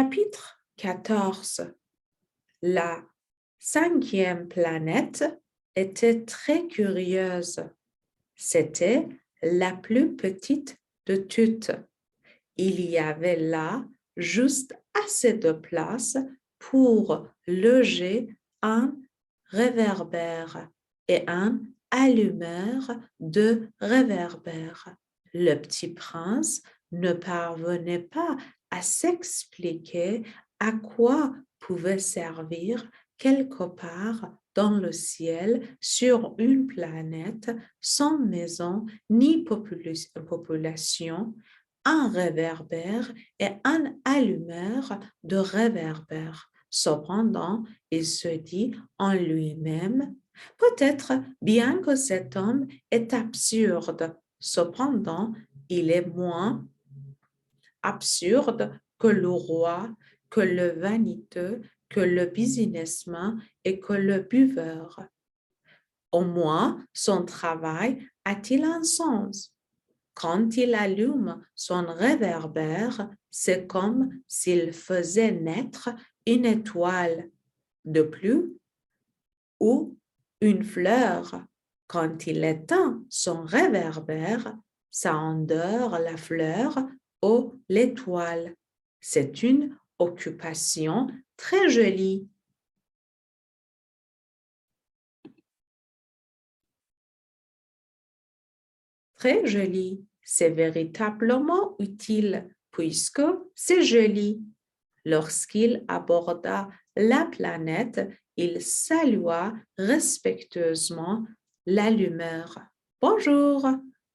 Chapitre 14. La cinquième planète était très curieuse. C'était la plus petite de toutes. Il y avait là juste assez de place pour loger un réverbère et un allumeur de réverbère. Le petit prince ne parvenait pas à s'expliquer à quoi pouvait servir quelque part dans le ciel sur une planète sans maison ni population un réverbère et un allumeur de réverbère. Cependant, il se dit en lui-même, peut-être bien que cet homme est absurde, cependant, il est moins absurde que le roi, que le vaniteux, que le businessman et que le buveur. Au moins, son travail a-t-il un sens? Quand il allume son réverbère, c'est comme s'il faisait naître une étoile de plus ou une fleur. Quand il éteint son réverbère, ça endort la fleur ou l'étoile. C'est une occupation très jolie. Très joli. C'est véritablement utile puisque c'est joli. Lorsqu'il aborda la planète, il salua respectueusement l'allumeur. Bonjour,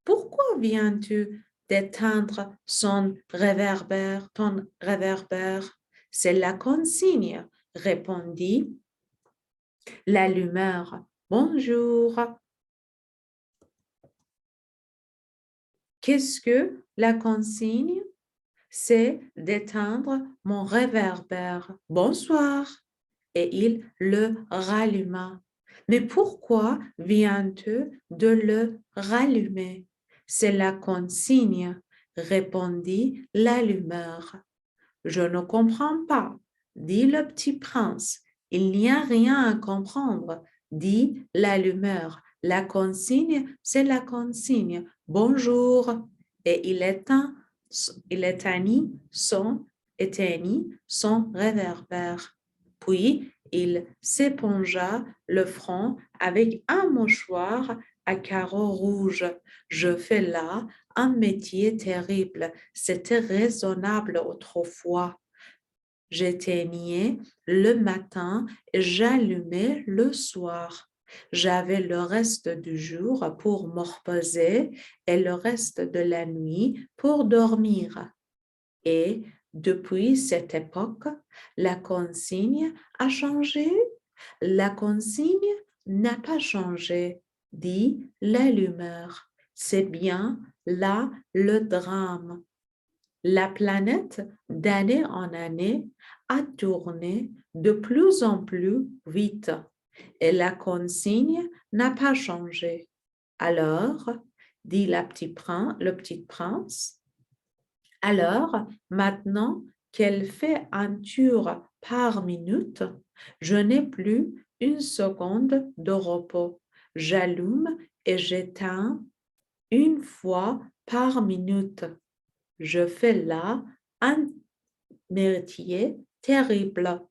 pourquoi viens-tu d'éteindre ton réverbère? C'est la consigne, répondit l'allumeur. Bonjour. Qu'est-ce que la consigne? C'est d'éteindre mon réverbère. Bonsoir. Et il le ralluma. Mais pourquoi viens-tu de le rallumer? C'est la consigne, répondit l'allumeur. Je ne comprends pas, dit le petit prince. Il n'y a rien à comprendre, dit l'allumeur. La consigne, c'est la consigne. Bonjour. Et il éteignit son réverbère. Puis, il s'épongea le front avec un mouchoir à carreaux rouges. Je fais là un métier terrible. C'était raisonnable autrefois. J'éteignais le matin et j'allumais le soir. J'avais le reste du jour pour me reposer et le reste de la nuit pour dormir. Et depuis cette époque, la consigne a changé. La consigne n'a pas changé, dit l'allumeur. C'est bien là le drame. La planète, d'année en année, a tourné de plus en plus vite et la consigne n'a pas changé. Alors, dit le petit prince, alors, maintenant qu'elle fait un tour par minute, je n'ai plus une seconde de repos. J'allume et j'éteins une fois par minute. Je fais là un métier terrible.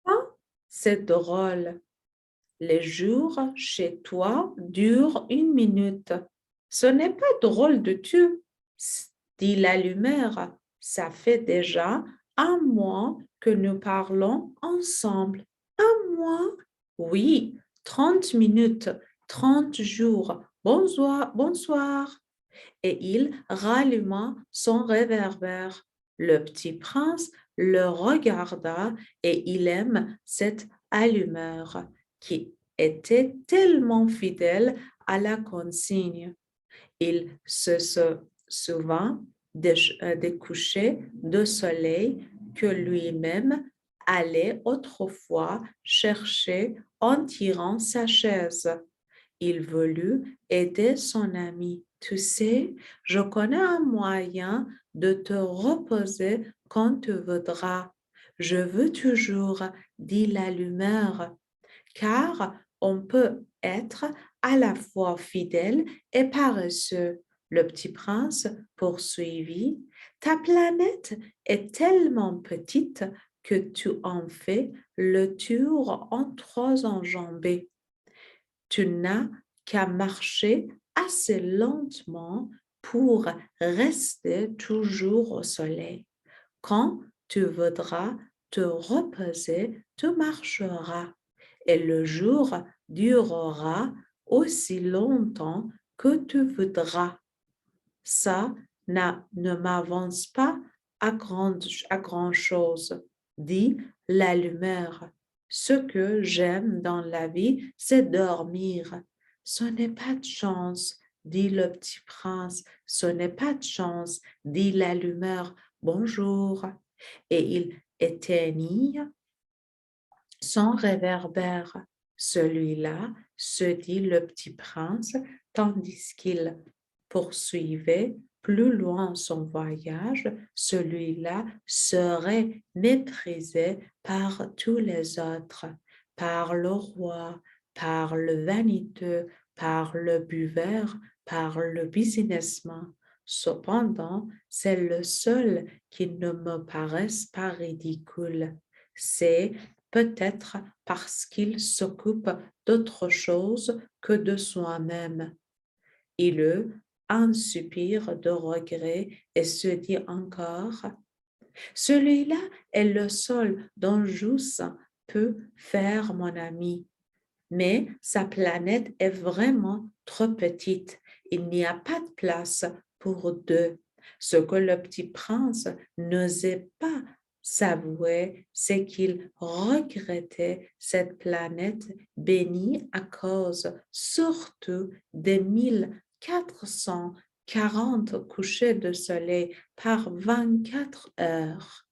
Ah, c'est drôle. Les jours chez toi durent une minute. Ce n'est pas drôle de tout, dit l'allumeur. Ça fait déjà un mois que nous parlons ensemble. Un mois? Oui, 30 minutes, 30 jours. Bonsoir, bonsoir. Et il ralluma son réverbère. Le petit prince le regarda et il aime cette allumeur qui était tellement fidèle à la consigne. Il se souvint des couchers de soleil que lui-même allait autrefois chercher en tirant sa chaise. Il voulut aider son ami. Tu sais, je connais un moyen de te reposer quand tu voudras. Je veux toujours, dit l'allumeur, car on peut être à la fois fidèle et paresseux. Le petit prince poursuivit, ta planète est tellement petite que tu en fais le tour en 3 enjambées. Tu n'as qu'à marcher assez lentement pour rester toujours au soleil. Quand tu voudras te reposer, tu marcheras et le jour durera aussi longtemps que tu voudras. Ça ne m'avance pas à grand chose, dit l'allumeur. Ce que j'aime dans la vie, c'est dormir. Ce n'est pas de chance, dit le petit prince. Ce n'est pas de chance, dit l'allumeur. Bonjour. Et il éteignit son réverbère. Celui-là, se dit le petit prince, tandis qu'il poursuivait plus loin son voyage, celui-là serait méprisé par tous les autres, par le roi, par le vaniteux, par le buveur, par le businessman. Cependant, c'est le seul qui ne me paraisse pas ridicule. C'est peut-être parce qu'il s'occupe d'autre chose que de soi-même. Il eut un soupir de regret et se dit encore, celui-là est le seul dont j'eusse pu faire mon ami. Mais sa planète est vraiment trop petite. Il n'y a pas de place pour deux. Ce que le petit prince n'osait pas s'avouer, c'est qu'il regrettait cette planète bénie à cause surtout des 1440 couchers de soleil par 24 heures.